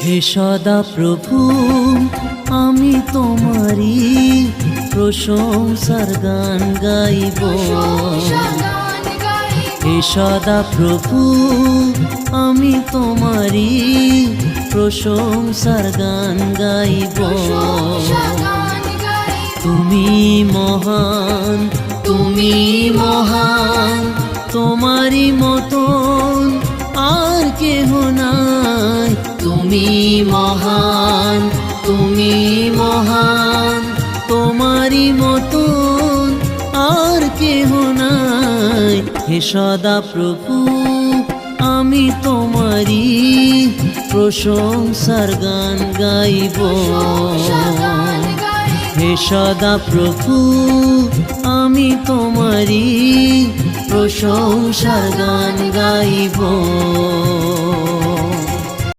হে সদা প্রভু আমি তোমারি প্রশংসার গান গাইব। হে সদা প্রভু আমি তোমারি প্রশংসার গান গাইব। তুমি মহান, তুমি মহান, তোমারি মতন আর কেহ নাই। তুমি মহান, তুমি মহান, তোমারি মতন আর কেহ নাই। হে সদা প্রভু আমি তোমারি প্রশংসার গান গাইব। হে সদা প্রভু আমি তোমারি প্রশংসার গান গাইব।